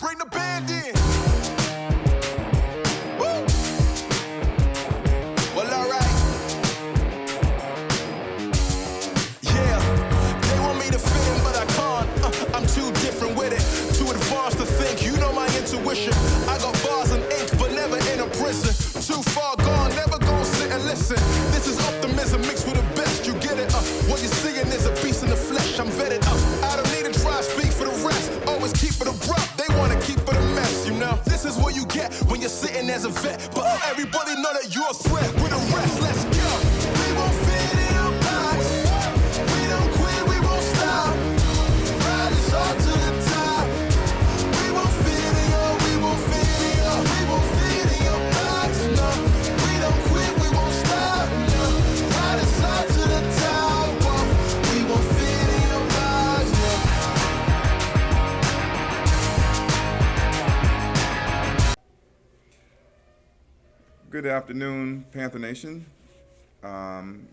bring the band in. Woo! Well, all right. Yeah, they want me to fit in, but I can't. I'm too different with it. Too advanced to think, you know my intuition. I got bars and ink, but never in a prison. Too far gone, never gonna sit and listen. This is optimism mixed with the best, you get it. What you're seeing is a beast in the flesh, I'm vetted. I don't need to try to speak for the rest. Always keep it abrupt, they wanna keep it a mess, you know. This is what you get when you're sitting as a vet. But everybody know that you're a threat. With the rest, let's go. We won't fit in a box. We don't quit, we won't stop. Ride us all to the top. We won't fit in your, we won't fit in your, we won't fit in your box. No, we don't quit, we won't stop. No, ride us all to the top. We won't fit in your box. No. Good afternoon, Panther Nation.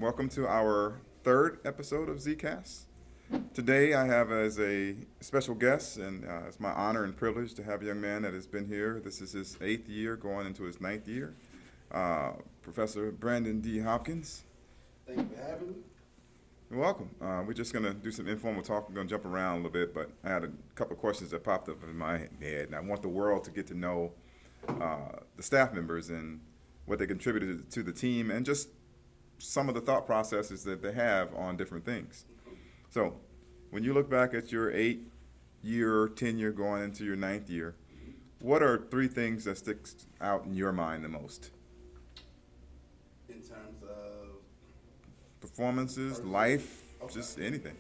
Welcome to our third episode of Zcast. Today I have as a special guest, and it's my honor and privilege to have a young man that has been here. This is his 8th year, going into his 9th year. Professor Brandon D. Hopkins. Thank you for having me. You're welcome. We're just going to do some informal talk. We're going to jump around a little bit, but I had a couple of questions that popped up in my head, and I want the world to get to know the staff members and what they contributed to the team, and just some of the thought processes that they have on different things. So, when you look back at your 8-year tenure going into your 9th year, what are 3 things that sticks out in your mind the most? In terms of Performances, life, just anything.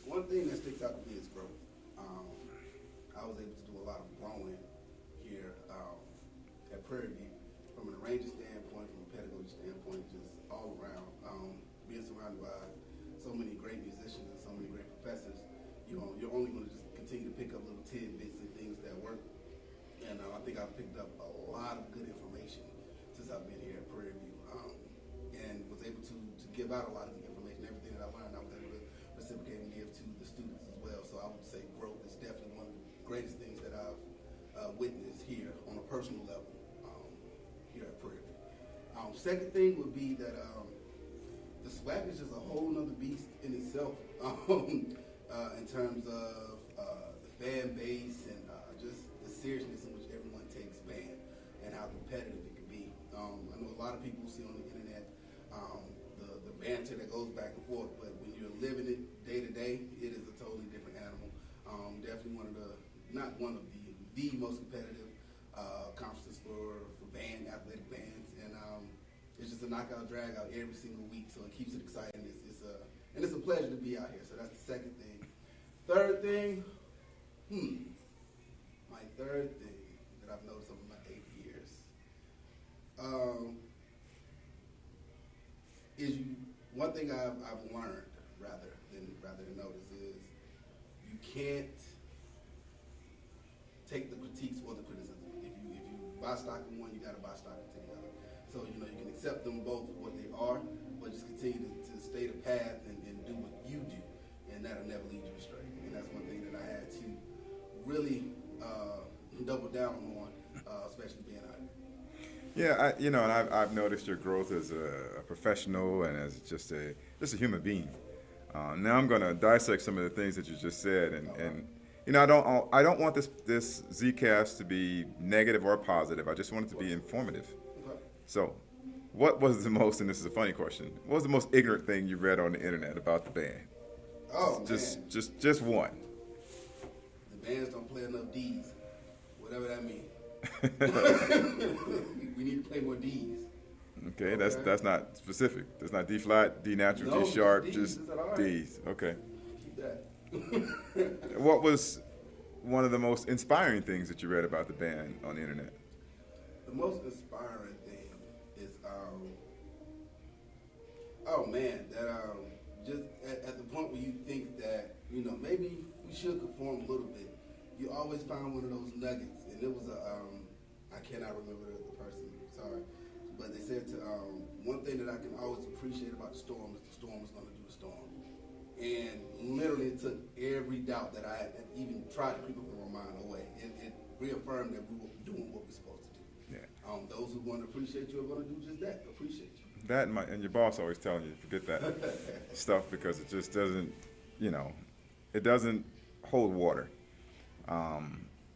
one thing that sticks out to me is growth. I was able to do a lot of growing here at Prairie View, from an arranger standpoint, from a pedagogy standpoint, just all around. Being surrounded by so many great musicians and so many great professors, you're only going to just continue to pick up little tidbits and things that work. And I think I've picked up a lot of good information since I've been here at Prairie View, and was able to give out a lot of the information. Everything that I learned, I was able to reciprocate and give to the students as well. So I would say growth is definitely one of the greatest things that I've witnessed here on a personal level here at Prairie View. Second thing would be that the SWAC is just a whole nother beast in itself in terms of the fan base and just the seriousness in which everyone takes band and how competitive it can be. I know a lot of people see on the internet the banter that goes back and forth, but when you're living it day to day, it is a totally different animal. Definitely not one of the most competitive conferences for athletic bands, and it's just a knockout, drag out every single week, so it keeps it exciting. It's a pleasure to be out here. So that's the second thing. Third thing, my third thing that I've noticed over my 8 years is one thing I've learned rather than notice is you can't take the critiques or the criticism. If you buy stock in one, you got to buy stock into the other. So you can accept them both for what they are, but just continue to stay the path and do what you do, and that'll never lead you astray. And that's one thing that I had to really double down on, especially being out here. Yeah, and I've noticed your growth as a professional and as just a human being. Now I'm going to dissect some of the things that you just said, and I don't want this Zcast to be negative or positive. I just want it to be informative. Okay. So, what was the most, and this is a funny question, what was the most ignorant thing you read on the internet about the band? Oh, just one. The bands don't play enough D's, whatever that means. We need to play more D's. Okay, that's not specific. That's not D flat, D natural, D sharp, just D's. Okay. Keep that. What was one of the most inspiring things that you read about the band on the internet? The most inspiring thing is, that just at the point where you think that, maybe we should conform a little bit, you always find one of those nuggets. And it was I cannot remember the person, sorry. But they said one thing that I can always appreciate about the storm is the storm is going to do the storm. And literally it took every doubt that I had even tried to creep up in my mind away. It reaffirmed that we were doing what we're supposed to do. Yeah. Those who want to appreciate you are going to do just that, appreciate you. That and your boss always telling you to forget that stuff because it just doesn't, it doesn't hold water.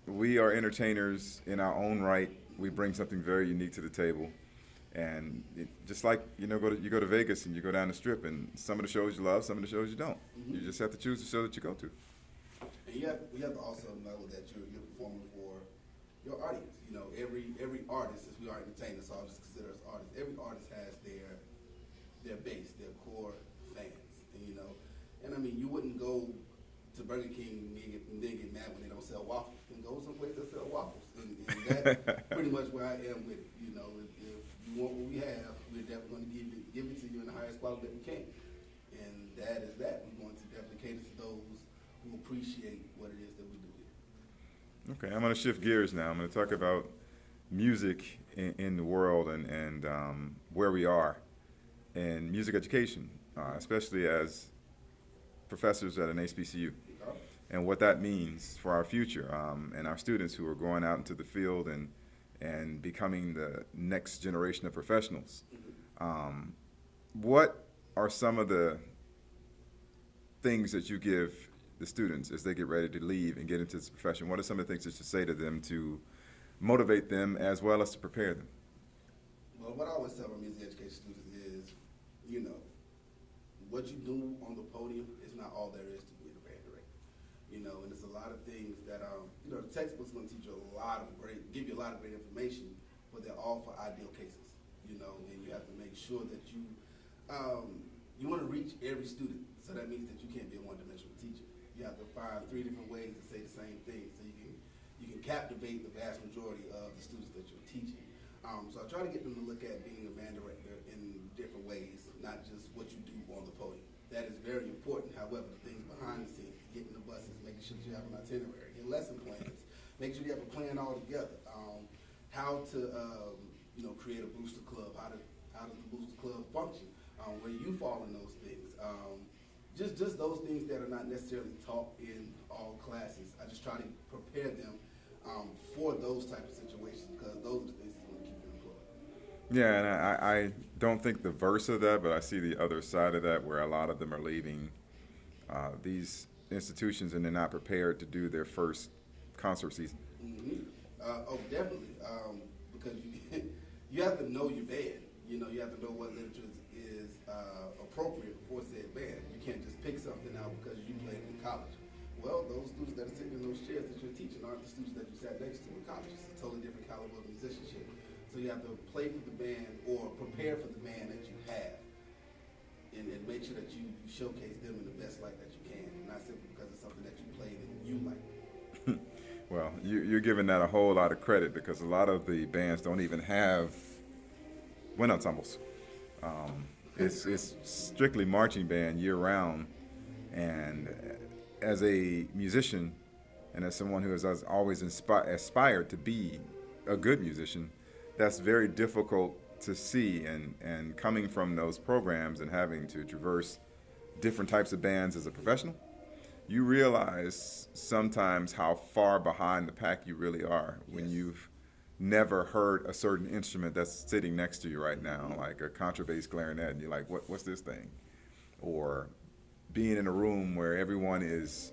We are entertainers in our own right. We bring something very unique to the table. And just like, you go to Vegas and you go down the strip and some of the shows you love, some of the shows you don't. Mm-hmm. You just have to choose the show that you go to. And we have to also know that you're performing for your audience. Every artist, since we are entertainers, so I'll just consider us artists, every artist has their base, their core fans. And I mean, you wouldn't go to Burger King and then get mad when they don't sell waffles. And go someplace that sell waffles. And that's pretty much where I am with it. If you want what we have, we're definitely going to give it to you in the highest quality that we can. And that is that. We're going to definitely cater to those who appreciate what it is that we do here. Okay, I'm going to shift gears now. I'm going to talk about music in the world and where we are in music education, especially as professors at an HBCU, and what that means for our future and our students who are going out into the field and becoming the next generation of professionals. What are some of the things that you give the students as they get ready to leave and get into this profession? What are some of the things that you say to them to motivate them as well as to prepare them? Well, what I always tell my music education students is, what you do on the podium is not all there is to being a band director. And there's a lot of things that, the textbook's going to teach you give you a lot of great information, but they're all for ideal cases. And you have to make sure that you want to reach every student. So that means that you can't be a one-dimensional teacher. You have to find 3 different ways to say the same thing, so you can captivate the vast majority of the students that you're teaching. So I try to get them to look at being a band director in different ways, not just what you do on the podium. That is very important. However, the things behind the scenes, getting the buses, making sure that you have an itinerary, your lesson plans, make sure you have a plan all together. How to create a booster club, how does the booster club function, where you fall in those things. Just those things that are not necessarily taught in all classes. I just try to prepare them for those types of situations because those are the things that want to keep them employed. Yeah, and I don't think the verse of that, but I see the other side of that where a lot of them are leaving these institutions and they're not prepared to do their first concert season. Mm-hmm. Definitely. Because you have to know your band. You have to know what literature is appropriate for said band. You can't just pick something out because you played it in college. Well, those students that are sitting in those chairs that you're teaching aren't the students that you sat next to in college. It's a totally different caliber of musicianship. So you have to play for the band or prepare for the band that you have and make sure that you showcase them in the best light that you can, not simply because it's something that you played and you like. Well, you're giving that a whole lot of credit because a lot of the bands don't even have wind ensembles. It's strictly marching band year round, and as a musician and as someone who has always aspired to be a good musician, that's very difficult to see, and coming from those programs and having to traverse different types of bands as a professional, you realize sometimes how far behind the pack you really are when you've never heard a certain instrument that's sitting next to you right now, like a contrabass clarinet, and you're like, what's this thing? Or being in a room where everyone has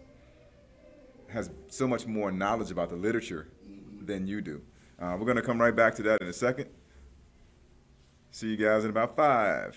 so much more knowledge about the literature than you do. We're going to come right back to that in a second. See you guys in about 5.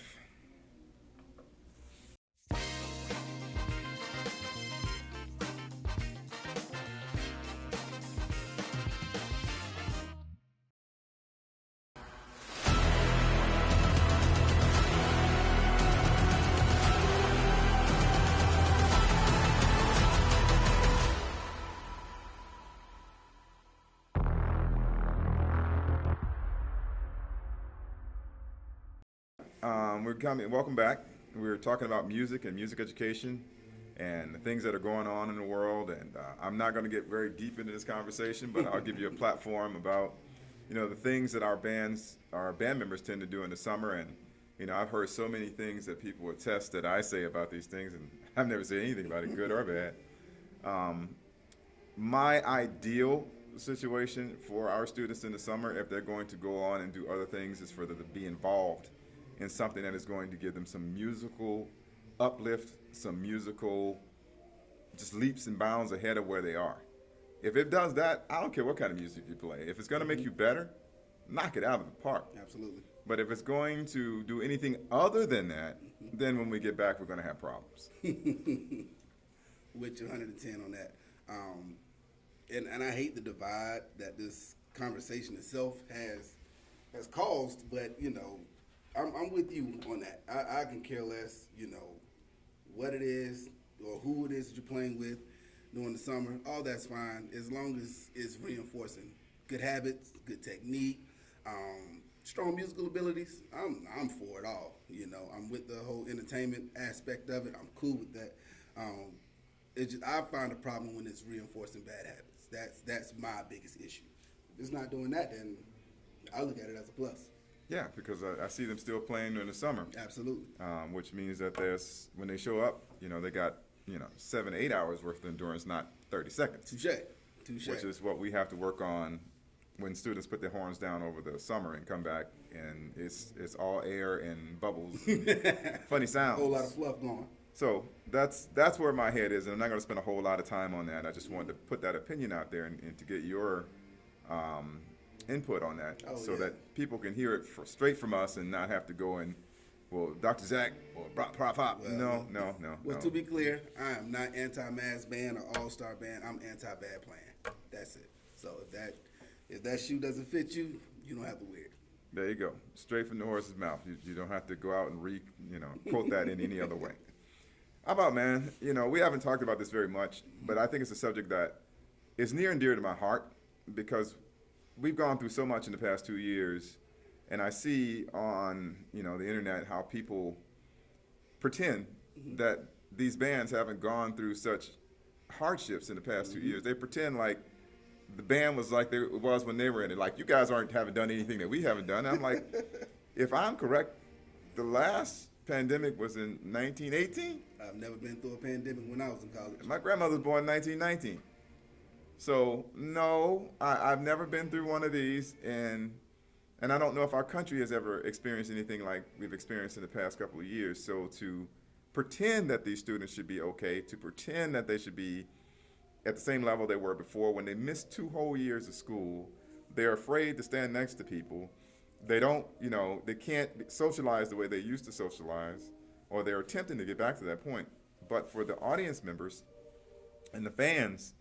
Welcome back. We're talking about music and music education and the things that are going on in the world. And I'm not going to get very deep into this conversation, but I'll give you a platform about, the things that our band members tend to do in the summer. And, I've heard so many things that people attest that I say about these things, and I've never said anything about it, good or bad. My ideal situation for our students in the summer, if they're going to go on and do other things, is for them to be involved in something that is going to give them some musical uplift, some musical just leaps and bounds ahead of where they are. If it does that, I don't care what kind of music you play. If it's going to make you better, knock it out of the park. Absolutely. But if it's going to do anything other than that, then when we get back, we're going to have problems. With you 110 on that. And I hate the divide that this conversation itself has caused, but, you know, I'm with you on that. I can care less, you know, what it is or who it is that you're playing with during the summer. All that's fine as long as it's reinforcing good habits, good technique, strong musical abilities. I'm for it all. You know, I'm with the whole entertainment aspect of it. I'm cool with that. It's just, I find a problem when it's reinforcing bad habits. That's my biggest issue. If it's not doing that, then I look at it as a plus. Yeah, because I see them still playing during the summer. Absolutely. Which means that when they show up, you know, they got, 7, 8 hours worth of endurance, not 30 seconds. Touche. Which is what we have to work on when students put their horns down over the summer and come back, and it's all air and bubbles, and funny sounds. A whole lot of fluff going. So that's where my head is, and I'm not going to spend a whole lot of time on that. I just wanted to put that opinion out there and to get your input on that, that people can hear it straight from us and not have to go and, well, Dr. Zach or Prof. Hop. No. Well, to be clear, I am not anti-mass band or all-star band. I'm anti-bad playing. That's it. So if that shoe doesn't fit you, you don't have to wear it. There you go. Straight from the horse's mouth. You don't have to go out and quote that in any other way. How about, man, we haven't talked about this very much, but I think it's a subject that is near and dear to my heart because we've gone through so much in the past 2 years, and I see on, the internet how people pretend that these bands haven't gone through such hardships in the past 2 years. They pretend like the band was like it was when they were in it. Like, you guys haven't done anything that we haven't done. I'm like, if I'm correct, the last pandemic was in 1918. I've never been through a pandemic when I was in college. My grandmother was born in 1919. So, no, I've never been through one of these, and I don't know if our country has ever experienced anything like we've experienced in the past couple of years. So to pretend that these students should be okay, to pretend that they should be at the same level they were before when they missed 2 whole years of school, they're afraid to stand next to people. They don't, they can't socialize the way they used to socialize, or they're attempting to get back to that point. But for the audience members and the fans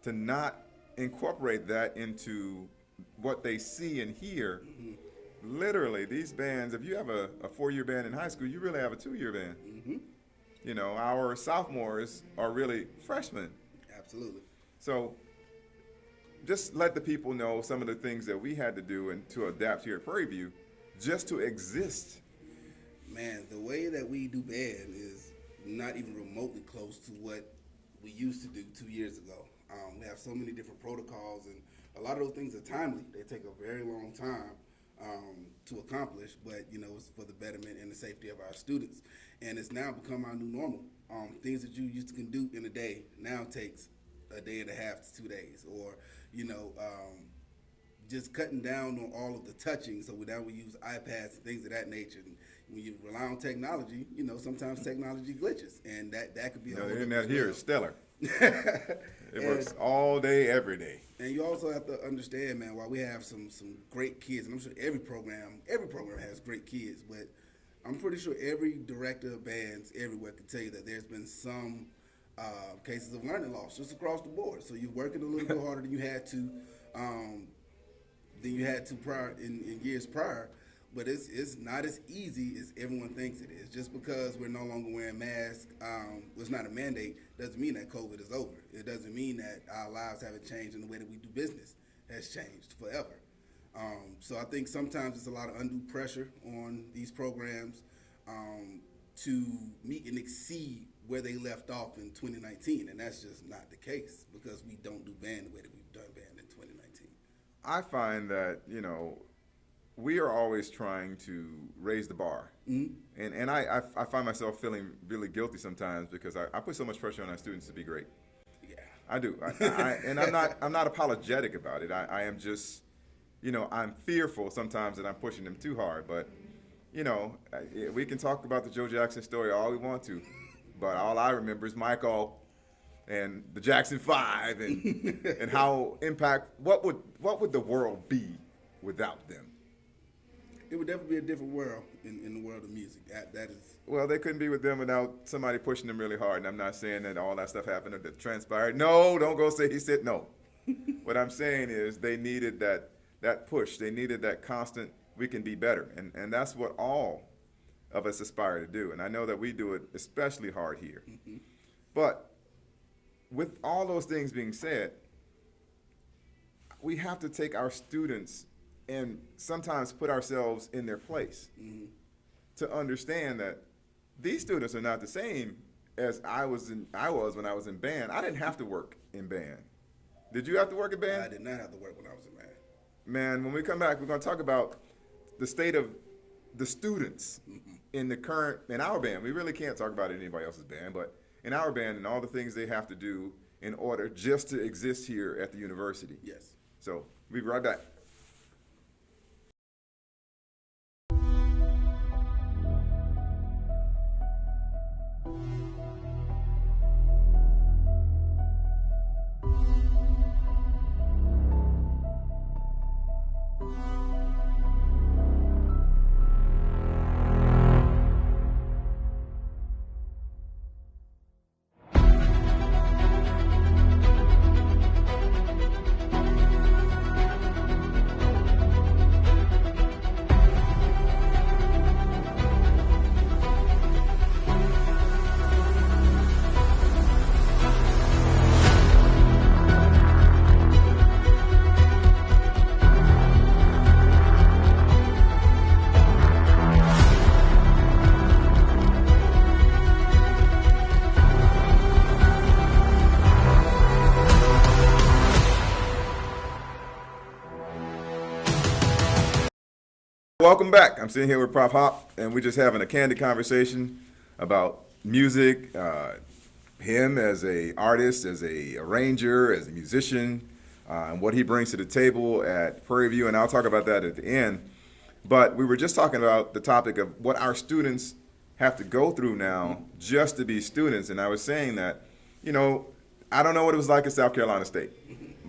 to not incorporate that into what they see and hear, literally, these bands, if you have a 4-year band in high school, you really have a 2-year band. Our sophomores are really freshmen. Absolutely. So just let the people know some of the things that we had to do and to adapt here at Prairie View just to exist. Man, the way that we do band is not even remotely close to what we used to do 2 years ago. We have so many different protocols, and a lot of those things are timely. They take a very long time to accomplish, but it's for the betterment and the safety of our students. And it's now become our new normal. Things that you used to can do in a day now takes a day and a half to 2 days, or just cutting down on all of the touching. So now we use iPads and things of that nature. And when you rely on technology, sometimes technology glitches, and that could be. The internet here is stellar. It works all day, every day. And you also have to understand, man, while we have some great kids, and I'm sure every program has great kids, but I'm pretty sure every director of bands everywhere can tell you that there's been some cases of learning loss just across the board. So you're working a little bit harder than you had to prior in years prior. But it's not as easy as everyone thinks it is. Just because we're no longer wearing masks, was not a mandate, doesn't mean that COVID is over. It doesn't mean that our lives haven't changed and the way that we do business has changed forever. So I think sometimes it's a lot of undue pressure on these programs to meet and exceed where they left off in 2019, and that's just not the case because we don't do band the way that we've done band in 2019. I find that, we are always trying to raise the bar. And I find myself feeling really guilty sometimes because I put so much pressure on our students to be great. Yeah. I do. And I'm not apologetic about it. I am just, I'm fearful sometimes that I'm pushing them too hard. But, we can talk about the Joe Jackson story all we want to, but all I remember is Michael and the Jackson 5 and how what would the world be without them? It would definitely be a different world in the world of music. That is. Well, they couldn't be with them without somebody pushing them really hard. And I'm not saying that all that stuff happened or that transpired. No, don't go say he said no. What I'm saying is they needed that push. They needed that constant, we can be better. And that's what all of us aspire to do. And I know that we do it especially hard here. But with all those things being said, we have to take our students and sometimes put ourselves in their place to understand that these students are not the same as I was when I was in band. I didn't have to work in band. Did you have to work in band? I did not have to work when I was in band. Man, when we come back, we're going to talk about the state of the students in our band. We really can't talk about it in anybody else's band, but in our band and all the things they have to do in order just to exist here at the university. Yes. So we'll be right back. Welcome back. I'm sitting here with Prof. Hop, and we're just having a candid conversation about music, him as a artist, as a arranger, as a musician, and what he brings to the table at Prairie View, and I'll talk about that at the end. But we were just talking about the topic of what our students have to go through now just to be students, and I was saying that, I don't know what it was like at South Carolina State,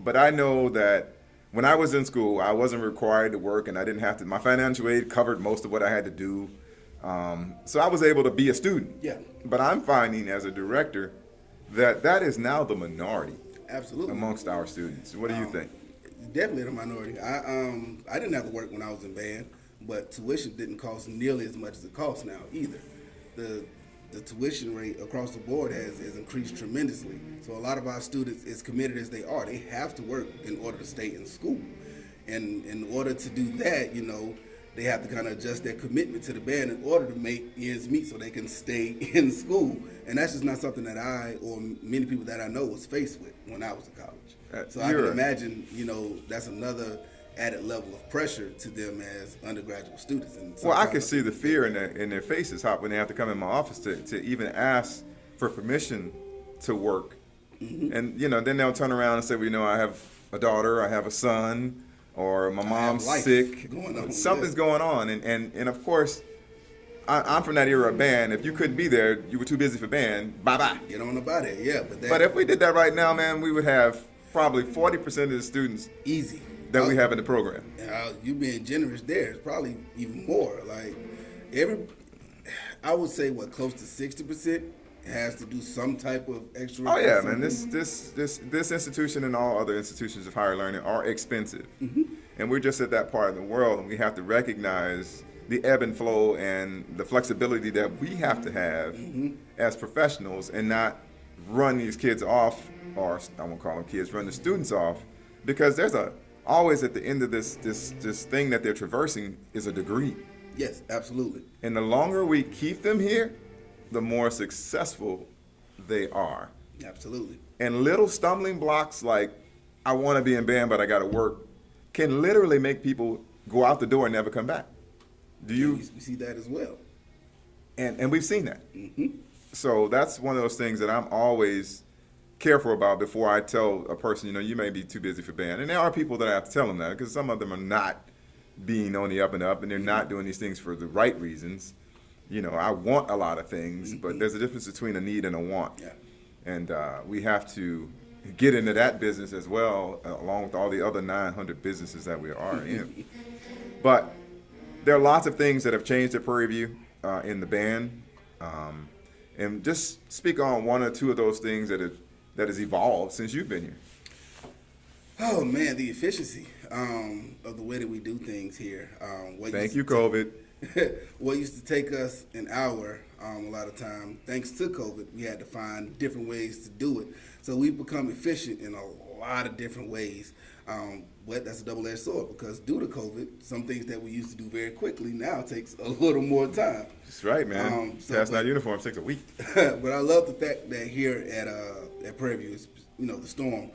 but I know that when I was in school, I wasn't required to work, and I didn't have to. My financial aid covered most of what I had to do, so I was able to be a student. Yeah. But I'm finding as a director that is now the minority. Absolutely. Amongst our students. What do you think? Definitely the minority. I didn't have to work when I was in band, but tuition didn't cost nearly as much as it costs now either. The tuition rate across the board has increased tremendously. So a lot of our students, as committed as they are, they have to work in order to stay in school. And in order to do that, they have to kind of adjust their commitment to the band in order to make ends meet so they can stay in school. And that's just not something that I or many people that I know was faced with when I was in college. So I can imagine, that's another added level of pressure to them as undergraduate students. And well, I can see the fear in their faces, Hop, when they have to come in my office to even ask for permission to work. And, then they'll turn around and say, well, I have a daughter, I have a son, or my mom's sick. Something's going on. And of course, I'm from that era of band. If you couldn't be there, you were too busy for band, bye-bye. Get on about it, yeah. But if we did that right now, man, we would have probably 40% of the students easy that we have in the program. You being generous there is probably even more. Like I would say close to 60% has to do some type of extra. Oh yeah, man. This institution and all other institutions of higher learning are expensive, and we're just at that part of the world, and we have to recognize the ebb and flow and the flexibility that we have to have as professionals, and not run these kids off, or I won't call them kids, run the students off, because there's always at the end of this thing that they're traversing is a degree. Yes, absolutely. And the longer we keep them here, the more successful they are. Absolutely. And little stumbling blocks like, I want to be in band, but I got to work, can literally make people go out the door and never come back. Do you? We see that as well. And we've seen that. So that's one of those things that I'm always careful about before I tell a person, you may be too busy for band. And there are people that I have to tell them that, because some of them are not being on the up and up, and they're not doing these things for the right reasons. I want a lot of things, but there's a difference between a need and a want. Yeah. And we have to get into that business as well, along with all the other 900 businesses that we are in. But there are lots of things that have changed at Prairie View in the band. And just speak on one or two of those things that has evolved since you've been here. Oh man, the efficiency of the way that we do things here. Thank you, COVID. What used to take us an hour, a lot of time, thanks to COVID, we had to find different ways to do it. So we've become efficient in a lot of different ways. But that's a double-edged sword, because due to COVID, some things that we used to do very quickly now takes a little more time. That's right, man. Passing out uniforms takes a week. But I love the fact that here at Prairie View, the Storm,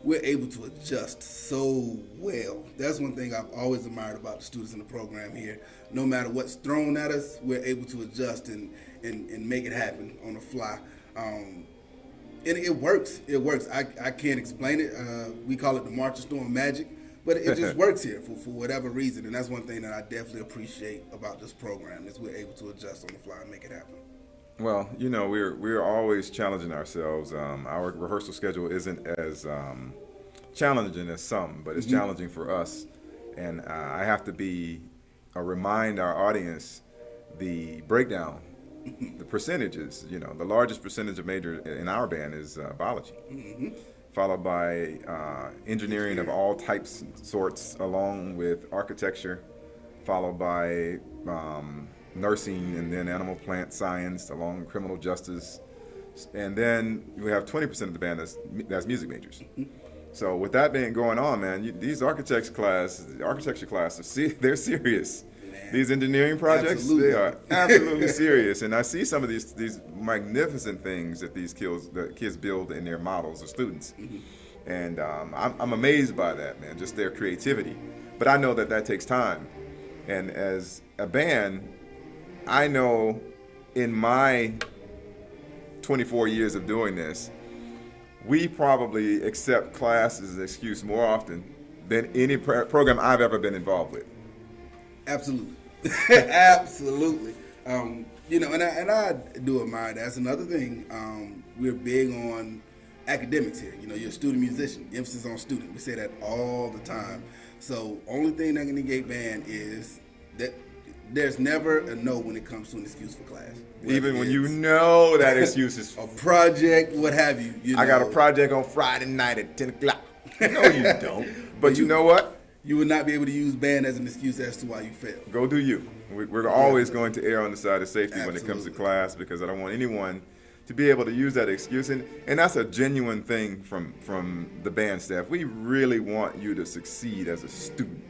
we're able to adjust so well. That's one thing I've always admired about the students in the program here. No matter what's thrown at us, we're able to adjust and make it happen on the fly. And it works. It works. I can't explain it. We call it the March of Storm magic, but it just works here for whatever reason. And that's one thing that I definitely appreciate about this program, is we're able to adjust on the fly and make it happen. Well, we're always challenging ourselves. Our rehearsal schedule isn't as challenging as some, but it's challenging for us. And I have to remind our audience the breakdown, the percentages. The largest percentage of major in our band is biology, followed by engineering of all types and sorts, along with architecture, followed by nursing, and then animal plant science, along with criminal justice. And then we have 20% of the band that's music majors. So with that being going on, man, these architecture classes, they're serious. Man. These engineering projects, They are absolutely serious. And I see some of these magnificent things that the kids build in their models of students. And I'm amazed by that, man, just their creativity. But I know that takes time. And as a band, I know in my 24 years of doing this, we probably accept class as an excuse more often than any program I've ever been involved with. Absolutely. Absolutely. And I do admire that. That's another thing. We're big on academics here. You're a student musician, emphasis on student. We say that all the time. So only thing that can negate band is that there's never a no when it comes to an excuse for class. Even when you know that excuse is a project, what have you. I got a project on Friday night at 10 o'clock. No, you don't. But you know what? You would not be able to use band as an excuse as to why you failed. Go do you. We're always going to err on the side of safety when it comes to class, because I don't want anyone to be able to use that excuse. And that's a genuine thing from the band staff. We really want you to succeed as a student.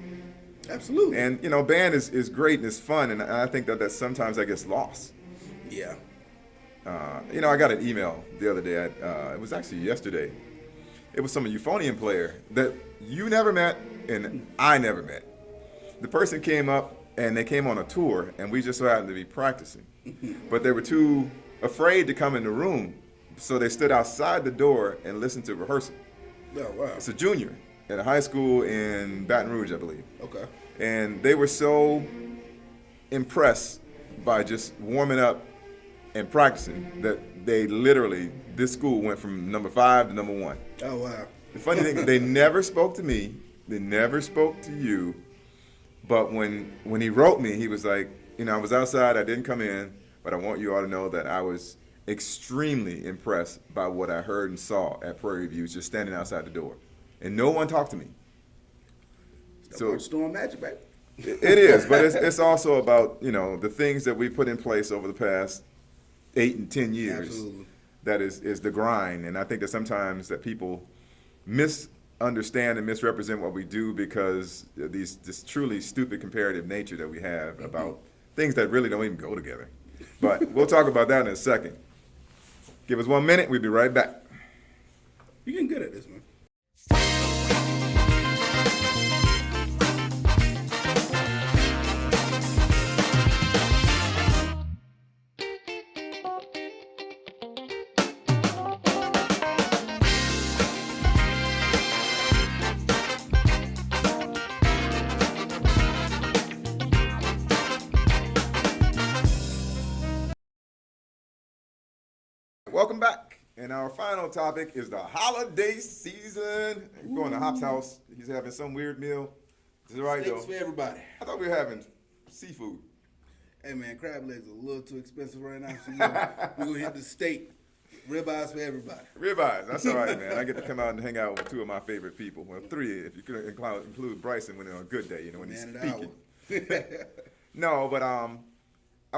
Absolutely. And, band is great and it's fun, and I think that sometimes that gets lost. Yeah. I got an email the other day. It was actually yesterday. It was from a euphonium player that you never met and I never met. The person came up and they came on a tour, and we just so happened to be practicing. But they were too afraid to come in the room, so they stood outside the door and listened to rehearsal. Oh, wow. It's a junior at a high school in Baton Rouge, I believe. Okay. And they were so impressed by just warming up and practicing that this school went from number 5 to number 1. Oh, wow. The funny thing, they never spoke to me, they never spoke to you, but when he wrote me, he was like, I was outside, I didn't come in, but I want you all to know that I was extremely impressed by what I heard and saw at Prairie View, just standing outside the door. And no one talked to me. So Storm magic, baby. It is, but it's also about, the things that we put in place over the past 8 and 10 years. Absolutely. That is the grind. And I think that sometimes that people misunderstand and misrepresent what we do because of this truly stupid comparative nature that we have about things that really don't even go together. But we'll talk about that in a second. Give us 1 minute, we'll be right back. You're getting good at this, man. welcome back. And our final topic is the holiday season. We're going to Hop's house. He's having some weird meal. Is it right, Steaks though? for everybody. I thought we were having seafood. Hey man, crab legs are a little too expensive right now, so we're gonna hit the steak. Ribeyes for everybody. Ribeyes, that's all right, man. I get to come out and hang out with two of my favorite people. Well, three, if you could include Bryson when on a good day, when he's Man of the speaking. hour. No, but I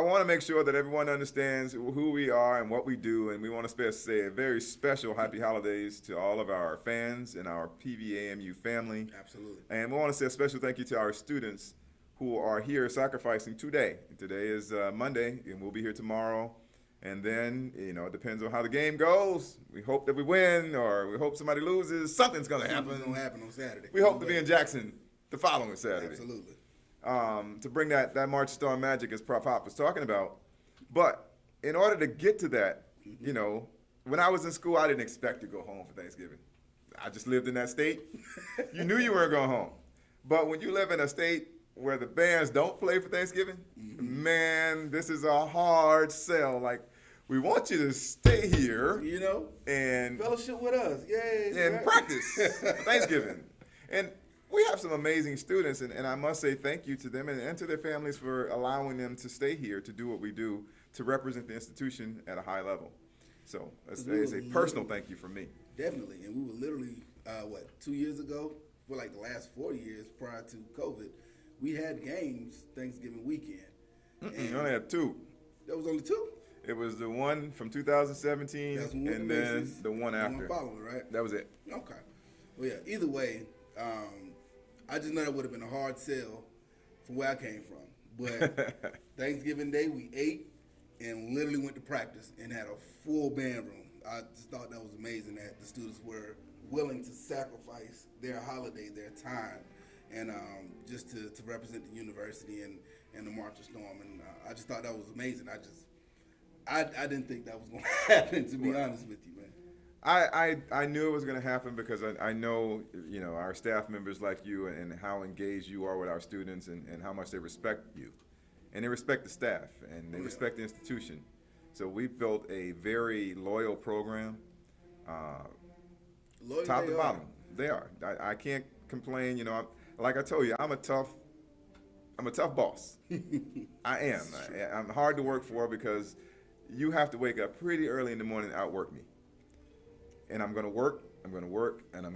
want to make sure that everyone understands who we are and what we do, and we want to say a very special happy holidays to all of our fans and our PVAMU family. Absolutely. And we want to say a special thank you to our students who are here sacrificing today. Today is Monday, and we'll be here tomorrow. And then, it depends on how the game goes. We hope that we win, or we hope somebody loses. Something's going to happen. Something's going to happen on Saturday. We hope to be in Jackson the following Saturday. Absolutely. To bring that March Storm magic, as Prof Hop was talking about. But in order to get to that, when I was in school, I didn't expect to go home for Thanksgiving. I just lived in that state. You knew you weren't going home. But when you live in a state where the bands don't play for Thanksgiving, man, this is a hard sell. Like, we want you to stay here, and fellowship with us, yay, and right. practice for Thanksgiving. And we have some amazing students, and I must say thank you to them and to their families for allowing them to stay here to do what we do, to represent the institution at a high level. So it's a personal thank you from me. Definitely, and we were literally, 2 years ago, for like the last 4 years prior to COVID, we had games Thanksgiving weekend. You only had two. That was only two? It was the one from 2017 and then the one after. The one following, right? That was it. Okay. Well, yeah, either way, I just know that would have been a hard sell from where I came from. But Thanksgiving Day, we ate and literally went to practice and had a full band room. I just thought that was amazing that the students were willing to sacrifice their holiday, their time, and just to represent the university and the March of Storm. And I just thought that was amazing. I didn't think that was going to happen, to be honest with you, man. I knew it was going to happen because I know, our staff members like you and how engaged you are with our students and how much they respect you. And they respect the staff and they respect the institution. So we built a very loyal program, top to bottom. They are. I can't complain. Like I told you, I'm a tough boss. I am. I'm hard to work for because you have to wake up pretty early in the morning and outwork me. And I'm going to work, and I'm going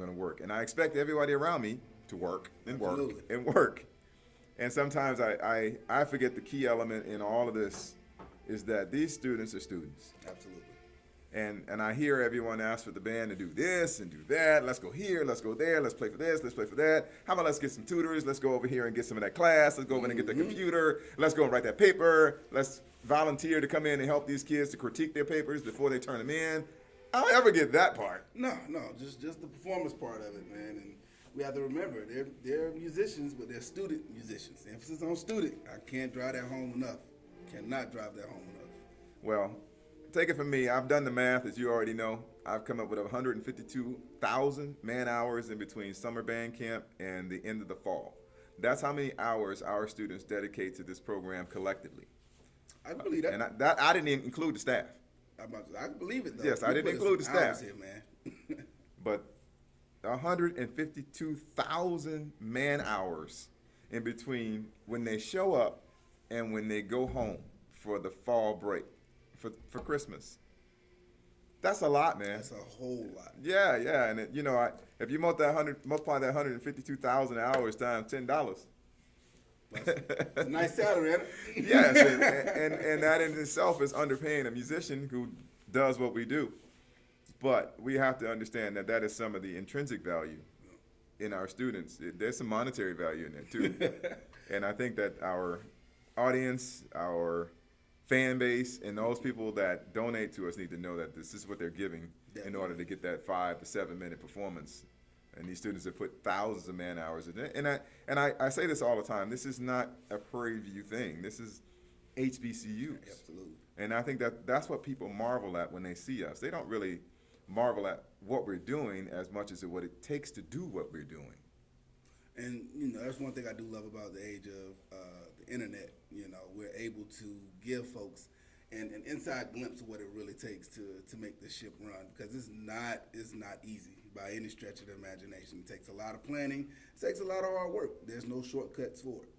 to work. And I expect everybody around me to work and work and work. And sometimes I forget the key element in all of this is that these students are students. Absolutely. And I hear everyone ask for the band to do this and do that. Let's go here, let's go there, let's play for this, let's play for that. How about let's get some tutors? Let's go over here and get some of that class. Let's go over and get the computer. Let's go and write that paper. Let's volunteer to come in and help these kids to critique their papers before they turn them in. I don't ever get that part. No, just the performance part of it, man. And we have to remember, they're musicians, but they're student musicians. Emphasis on student. I can't drive that home enough. Cannot drive that home enough. Well, take it from me. I've done the math, as you already know. I've come up with 152,000 man hours in between summer band camp and the end of the fall. That's how many hours our students dedicate to this program collectively. I believe that. And I didn't even include the staff. I believe it, though. Yes, I didn't include the staff. Here, man. But 152,000 man hours in between when they show up and when they go home for the fall break, for Christmas. That's a lot, man. That's a whole lot. Yeah, and if you multiply that 152,000 hours times $10. It's a nice salary, ain't it? Yes, and that in itself is underpaying a musician who does what we do. But we have to understand that is some of the intrinsic value in our students. There's some monetary value in there too. And I think that our audience, our fan base, and those people that donate to us need to know that this is what they're giving in order to get that 5 to 7 minute performance. And these students have put thousands of man hours in it. And I say this all the time. This is not a Prairie View thing. This is HBCUs. Absolutely. And I think that's what people marvel at when they see us. They don't really marvel at what we're doing as much as what it takes to do what we're doing. And, that's one thing I do love about the age of the internet. We're able to give folks an inside glimpse of what it really takes to make this ship run, because it's not easy by any stretch of the imagination. It takes a lot of planning. It takes a lot of hard work. There's no shortcuts for it,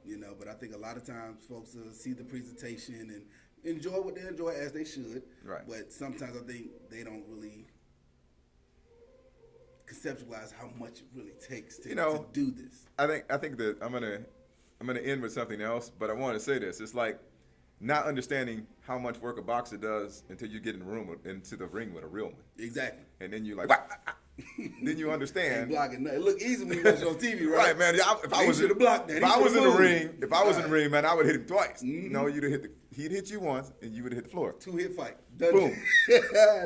you know. But I think a lot of times folks see the presentation and enjoy what they enjoy, as they should. Right. But sometimes I think they don't really conceptualize how much it really takes to do this. I think that I'm gonna end with something else, but I want to say this. It's like not understanding how much work a boxer does until you get into the ring with a real one. Exactly. And then you're like, wah, wah, wah. Then you understand. Blocking nothing. It look easy when you watch it on TV, right? Right, man. If I was in the ring, man, I would hit him twice. Mm-hmm. No, he'd hit you once, and you would have hit the floor. 2-hit fight. Boom.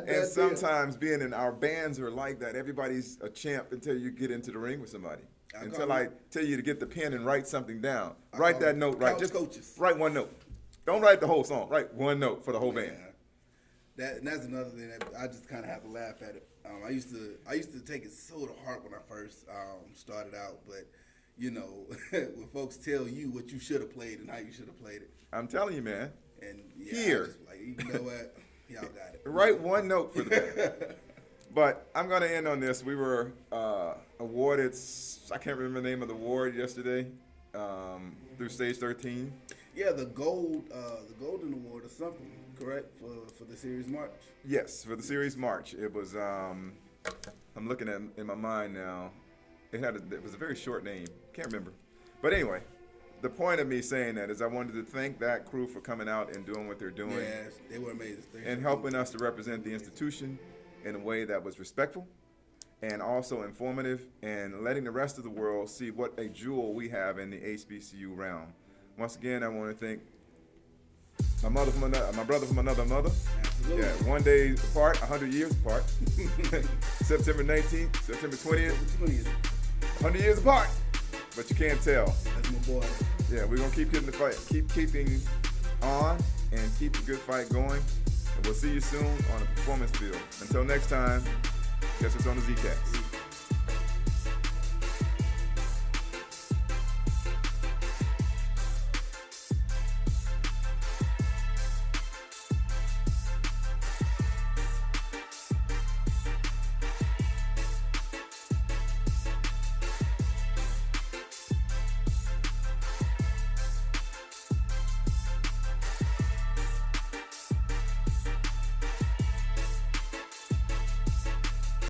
And sometimes being in our bands are like that. Everybody's a champ until you get into the ring with somebody. Until I tell you to get the pen and write something down. Write that note. Just write one note. Don't write the whole song. Write one note for the whole band. And that's another thing that I just kind of have to laugh at it. I used to take it so to heart when I first started out, but you know, when folks tell you what you should have played and how you should have played it. I'm telling you, man. And here, just like, you know what, y'all got it. Write one note for the band. But I'm going to end on this. We were awarded, I can't remember the name of the award yesterday, through Stage 13. Yeah, the Golden Award or something, correct, for the Series March? Yes, for the Series March. It was, I'm looking at in my mind now, it was a very short name. Can't remember. But anyway, the point of me saying that is I wanted to thank that crew for coming out and doing what they're doing. Yes, they were amazing. And helping us to represent the institution in a way that was respectful and also informative, and letting the rest of the world see what a jewel we have in the HBCU realm. Once again, I want to thank my brother from another mother. Absolutely. Yeah, 1 day apart, 100 years apart. September 19th, September 20th, 100 years apart. But you can't tell. That's my boy. Yeah, we're going to keep hitting the fight, keep keeping on, and keep the good fight going. And we'll see you soon on the performance field. Until next time, catch us on the Zcast.